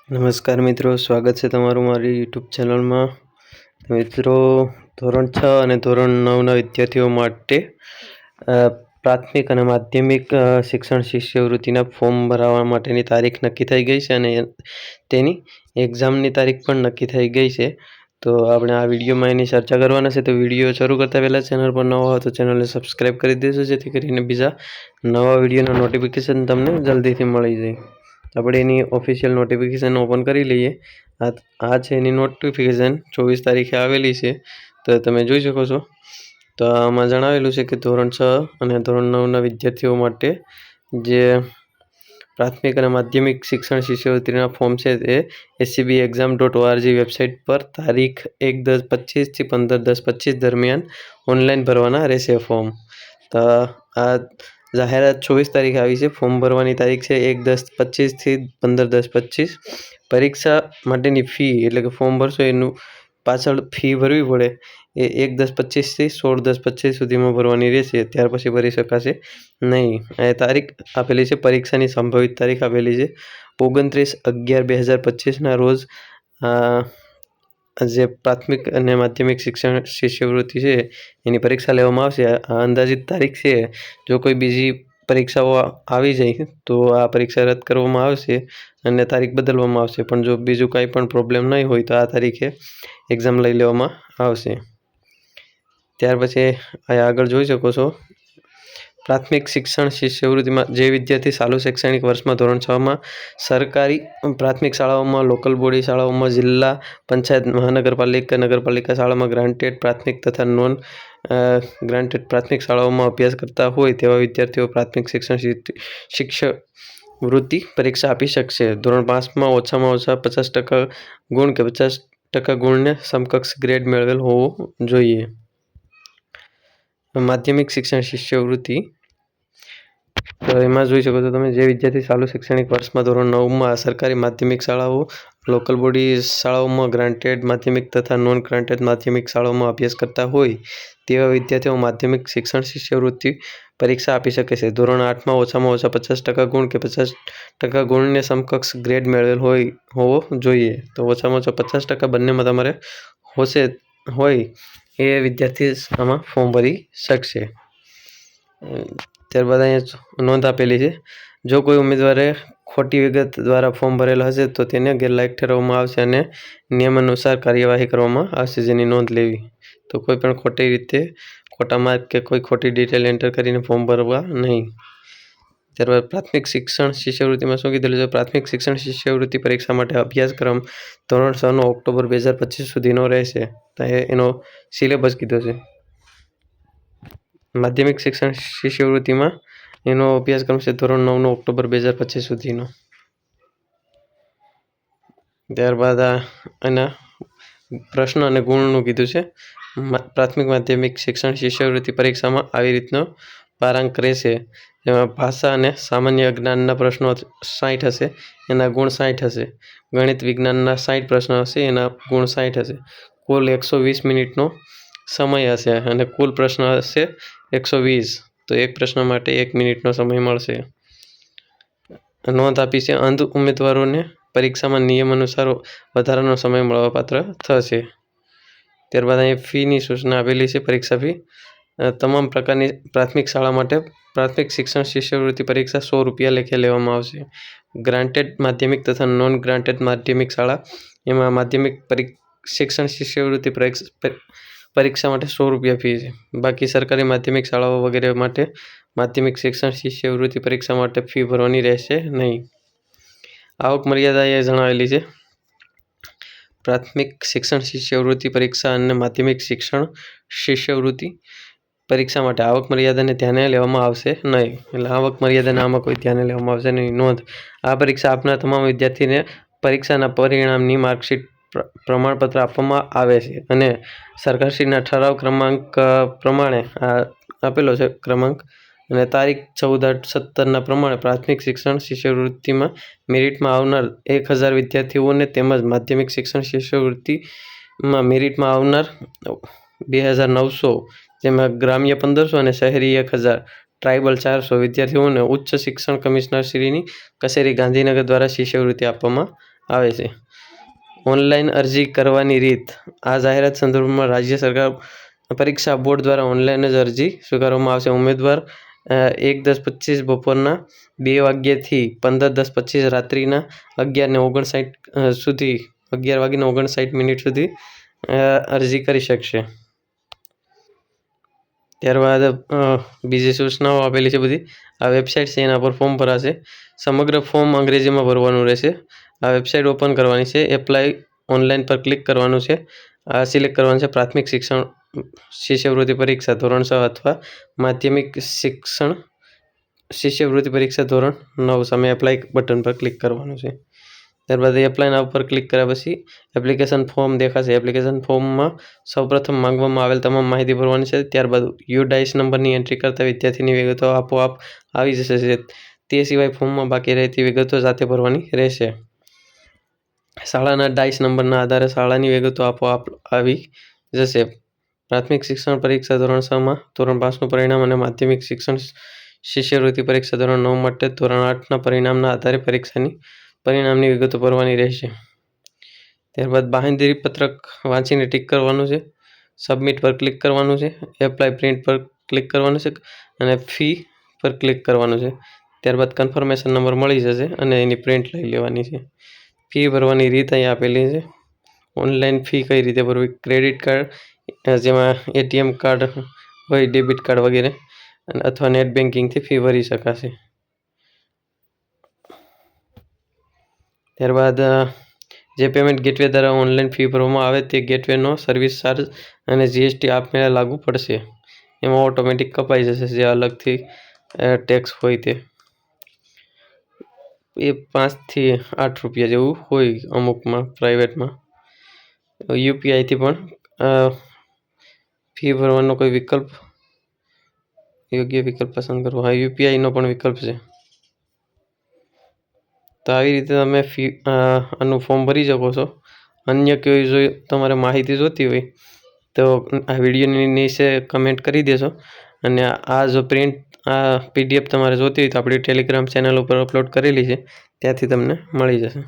નમસ્કાર મિત્રો, સ્વાગત છે તમારું મારી યુટ્યુબ ચેનલમાં. મિત્રો, ધોરણ 6 અને ધોરણ 9ના વિદ્યાર્થીઓ માટે પ્રાથમિક અને માધ્યમિક શિક્ષણ શિષ્યવૃત્તિના ફોર્મ ભરવા માટેની તારીખ નક્કી થઈ ગઈ છે અને તેની એક્ઝામની તારીખ પણ નક્કી થઈ ગઈ છે. તો આપણે આ વિડીયોમાં એની ચર્ચા કરવાના છે. તો વિડીયો શરૂ કરતા પહેલાં ચેનલ પર નવા હોય તો ચેનલને સબસ્ક્રાઈબ કરી દેજો, જેથી કરીને બીજા નવા વિડીયોના નોટિફિકેશન તમને જલ્દીથી મળી જાય. આપણે એની ઓફિશિયલ નોટિફિકેશન ઓપન કરી લઈએ. આ છે એની નોટિફિકેશન, 24 તારીખે આવેલી છે. તો તમે જોઈ શકો છો. તો આમાં જણાવેલું છે કે ધોરણ 6 અને ધોરણ 9ના વિદ્યાર્થીઓ માટે જે પ્રાથમિક અને માધ્યમિક શિક્ષણ શિષ્યવૃત્તિના ફોર્મ છે તે scbexam.org વેબસાઇટ પર તારીખ 1/10/25 થી 15/10/25 દરમિયાન ઓનલાઈન ભરવાના રહેશે ફોર્મ. તો આ જાહેરાત 24 તારીખે આવી છે. ફોર્મ ભરવાની તારીખ છે 1/10/25 થી 15/10/25. પરીક્ષા માટેની ફી એટલે કે ફોર્મ ભરશો એનું પાછળ ફી ભરવી પડે એ 1/10/25 થી 16/10/25 સુધીમાં ભરવાની રહેશે. ત્યાર પછી ભરી શકાશે નહીં. એ તારીખ આપેલી છે, પરીક્ષાની સંભવિત તારીખ આપેલી છે 29/11/2025ના રોજ જે પ્રાથમિક અને માધ્યમિક શિક્ષણ શિષ્યવૃત્તિ છે એની પરીક્ષા લેવામાં આવશે. આ અંદાજિત તારીખ છે. જો કોઈ બીજી પરીક્ષાઓ આવી જાય તો આ પરીક્ષા રદ કરવામાં આવશે અને તારીખ બદલવામાં આવશે. પણ જો બીજું કાંઈ પણ પ્રોબ્લેમ નહીં હોય તો આ તારીખે એક્ઝામ લઈ લેવામાં આવશે. ત્યાર પછી આગળ જોઈ શકો છો. પ્રાથમિક શિક્ષણ શિષ્યવૃત્તિમાં જે વિદ્યાર્થી ચાલુ શૈક્ષણિક વર્ષમાં ધોરણ 6માં સરકારી પ્રાથમિક શાળાઓમાં, લોકલ બોડી શાળાઓમાં, જિલ્લા પંચાયત, મહાનગરપાલિકા, નગરપાલિકા શાળામાં ગ્રાન્ટેડ પ્રાથમિક તથા નોન ગ્રાન્ટેડ પ્રાથમિક શાળાઓમાં અભ્યાસ કરતા હોય તેવા વિદ્યાર્થીઓ પ્રાથમિક શિક્ષણ શિષ્યવૃત્તિ પરીક્ષા આપી શકશે. ધોરણ 5માં ઓછામાં ઓછા 50% ગુણ કે 50% ગુણને સમકક્ષ ગ્રેડ મેળવેલ હોવો જોઈએ. માધ્યમિક શિક્ષણ શિષ્યવૃત્તિ, તો એમાં જોઈ શકો છો તમે, જે વિદ્યાર્થી ચાલુ શૈક્ષણિક વર્ષમાં ધોરણ 9માં સરકારી માધ્યમિક શાળાઓ, લોકલ બોડી શાળાઓમાં, ગ્રાન્ટેડ માધ્યમિક તથા નોન ગ્રાન્ટેડ માધ્યમિક શાળાઓમાં અભ્યાસ કરતા હોય તેવા વિદ્યાર્થીઓ માધ્યમિક શિક્ષણ શિષ્યવૃત્તિ પરીક્ષા આપી શકે છે. ધોરણ 8માં ઓછામાં ઓછા 50% ગુણ કે 50% ગુણને સમકક્ષ ગ્રેડ મેળવેલ હોવો જોઈએ. તો ઓછામાં ઓછા 50% બંનેમાં તમારે હોય એ વિદ્યાર્થી આમાં ફોર્મ ભરી શકશે. ત્યારબાદ અહીંયા નોંધ આપેલી છે, જો કોઈ ઉમેદવારે ખોટી વિગત દ્વારા ફોર્મ ભરેલ હશે તો તેને ગેરલાયક ઠેરવવામાં આવશે અને નિયમ અનુસાર કાર્યવાહી કરવામાં આવશે, જેની નોંધ લેવી. તો કોઈ પણ ખોટી રીતે ખોટા માર્ક કે કોઈ ખોટી ડિટેલ એન્ટર કરીને ફોર્મ ભરવા નહીં. ત્યારબાદ પ્રાથમિક શિક્ષણ શિષ્યવૃત્તિમાં શું કીધેલું છે? પ્રાથમિક શિક્ષણ શિષ્યવૃત્તિ પરીક્ષા માટે અભ્યાસક્રમ ધોરણ 6નો ઓક્ટોબર 2025 સુધીનો રહેશે. એનો સિલેબસ કીધો છે. માધ્યમિક શિક્ષણ શિષ્યવૃત્તિમાં એનો અભ્યાસક્રમ છે ધોરણ 9નો ઓક્ટોબર 2025 સુધીનો. ત્યારબાદ એના પ્રશ્ન અને ગુણનું કીધું છે. પ્રાથમિક માધ્યમિક શિક્ષણ શિષ્યવૃત્તિ પરીક્ષામાં આવી રીતનો પારાંક રહેશે, જેમાં ભાષા અને સામાન્ય જ્ઞાનના પ્રશ્નો 60 હશે, એના ગુણ 60 હશે. ગણિત વિજ્ઞાનના 60 પ્રશ્નો હશે, એના ગુણ 60 હશે. કુલ 120 મિનિટનો સમય હશે અને કુલ પ્રશ્ન હશે 120. તો એક પ્રશ્ન માટે 1 મિનિટનો સમય મળશે. નોંધ આપી છે, અંધ ઉમેદવારોને પરીક્ષામાં નિયમ અનુસાર વધારાનો સમય મળવાપાત્ર થશે. ત્યારબાદ અહીં ફીની સૂચના આપેલી છે. પરીક્ષા ફી તમામ પ્રકારની પ્રાથમિક શાળા માટે પ્રાથમિક શિક્ષણ શિષ્યવૃત્તિ પરીક્ષા ₹100 લેખે લેવામાં આવશે. ગ્રાન્ટેડ માધ્યમિક તથા નોન ગ્રાન્ટેડ માધ્યમિક શાળા, એમાં માધ્યમિક શિક્ષણ શિષ્યવૃત્તિ પરીક્ષા માટે ₹100 ફી છે. બાકી સરકારી માધ્યમિક શાળાઓ વગેરે માટે માધ્યમિક શિક્ષણ શિષ્યવૃત્તિ પરીક્ષા માટે ફી ભરવાની રહેશે નહીં. આવક મર્યાદા એ જણાવેલી છે. પ્રાથમિક શિક્ષણ શિષ્યવૃત્તિ પરીક્ષા અને માધ્યમિક શિક્ષણ શિષ્યવૃત્તિ પરીક્ષા માટે આવક મર્યાદાને ધ્યાને લેવામાં આવશે નહીં. એટલે આવક મર્યાદાને આમાં કોઈ ધ્યાને લેવામાં આવશે નહીં. નોંધ: આ પરીક્ષા આપનાર તમામ વિદ્યાર્થીને પરીક્ષાના પરિણામની માર્કશીટ, પ્રમાણપત્ર આપવામાં આવે છે અને સરકારશ્રીના ઠરાવ ક્રમાંક પ્રમાણે આપેલો છે ક્રમાંક અને તારીખ 14/8/17ના પ્રમાણે પ્રાથમિક શિક્ષણ શિષ્યવૃત્તિમાં મેરિટમાં આવનાર 1000 વિદ્યાર્થીઓને તેમજ માધ્યમિક શિક્ષણ શિષ્યવૃત્તિમાં મેરિટમાં આવનાર 2900, જેમાં ગ્રામ્ય 1500 અને શહેરી 1000, ટ્રાઇબલ 400 વિદ્યાર્થીઓને ઉચ્ચ શિક્ષણ કમિશનરશ્રીની કચેરી ગાંધીનગર દ્વારા શિષ્યવૃત્તિ આપવામાં આવે છે. ઓનલાઈન અરજી કરવાની રીત. આ જાહેરાત સંદર્ભમાં રાજ્ય સરકાર પરીક્ષા બોર્ડ દ્વારા ઓનલાઈન જ અરજી સ્વીકારવામાં આવશે. ઉમેદવાર 1:10:25 બપોરના 2 વાગ્યાથી 15:10:25 રાત્રિના 11:59 સુધી 11:59 સુધી અરજી કરી શકશે. ત્યારબાદ બીજી સૂચનાઓ આપેલી છે બધી. આ વેબસાઇટ છે એના પર ફોર્મ ભરાશે. સમગ્ર ફોર્મ અંગ્રેજીમાં ભરવાનું રહેશે. આ વેબસાઇટ ઓપન કરવાની છે. એપ્લાય ઓનલાઈન પર ક્લિક કરવાનું છે. આ સિલેક્ટ કરવાનું છે પ્રાથમિક શિક્ષણ શિષ્યવૃત્તિ પરીક્ષા ધોરણ 6 અથવા માધ્યમિક શિક્ષણ શિષ્યવૃત્તિ પરીક્ષા ધોરણ 9 સામે એપ્લાય બટન પર ક્લિક કરવાનું છે. ત્યારબાદ એપ્લાયના ઉપર ક્લિક કર્યા પછી એપ્લિકેશન ફોર્મ દેખાશે. એપ્લિકેશન ફોર્મમાં સૌપ્રથમ માંગવામાં આવેલ તમામ માહિતી ભરવાની છે. ત્યારબાદ યુ-ડાઇસ નંબરની એન્ટ્રી કરતા વિદ્યાર્થીની વિગતો આપોઆપ આવી જશે. તે સિવાય ફોર્મમાં બાકી રહેતી વિગતો સાથે ભરવાની રહેશે. શાળાના ડાઇસ નંબરના આધારે શાળાની વિગતો આપોઆપ આવી જશે. પ્રાથમિક શિક્ષણ પરીક્ષા ધોરણ 6માં ધોરણ 5નું પરિણામ અને માધ્યમિક શિક્ષણ શિષ્યવૃત્તિ પરીક્ષા ધોરણ 9 માટે ધોરણ 8ના પરિણામના આધારે પરિણામની વિગતો ભરવાની રહેશે. ત્યારબાદ બાંહેધરી પત્રક વાંચીને ટીક કરવાનું છે. સબમિટ પર ક્લિક કરવાનું છે. એપ્લાય પ્રિન્ટ પર ક્લિક કરવાનું છે અને ફી પર ક્લિક કરવાનું છે. ત્યારબાદ કન્ફર્મેશન નંબર મળી જશે અને એની પ્રિન્ટ લઈ લેવાની છે. ફી ભરવાની રીત અહીં આપેલી છે. ઓનલાઈન ફી કઈ રીતે ભરવી. ક્રેડિટ કાર્ડ જેમાં એટીએમ કાર્ડ હોય, ડેબિટ કાર્ડ વગેરે અથવા નેટ બેન્કિંગથી ફી ભરી શકાશે. ત્યારબાદ જે પેમેન્ટ ગેટવે દ્વારા ઓનલાઈન ફી ભરવામાં આવે તે ગેટવેનો સર્વિસ ચાર્જ અને જીએસટી આપમેળે લાગુ પડશે. એમાં ઓટોમેટિક કપાઈ જશે જે અલગથી ટેક્સ હોય તે. એ 5 થી 8 રૂપિયા જેવું હોય અમુકમાં પ્રાઇવેટમાં. યુપીઆઈથી પણ ફી ભરવાનો કોઈ વિકલ્પ યોગ્ય વિકલ્પ પસંદ કરવો. હા, યુપીઆઈનો પણ વિકલ્પ છે. તો આવી રીતે તમે આનું ફોર્મ ભરી શકો છો. અન્ય કોઈ જો તમારે માહિતી જોતી હોય તો આ વિડીયોની નીચે કમેન્ટ કરી દેશો. અને આ જો પીડીએફ તમારે જોતી હોય તો આપણી ટેલિગ્રામ ચેનલ ઉપર અપલોડ કરેલી છે, ત્યાંથી તમને મળી જશે.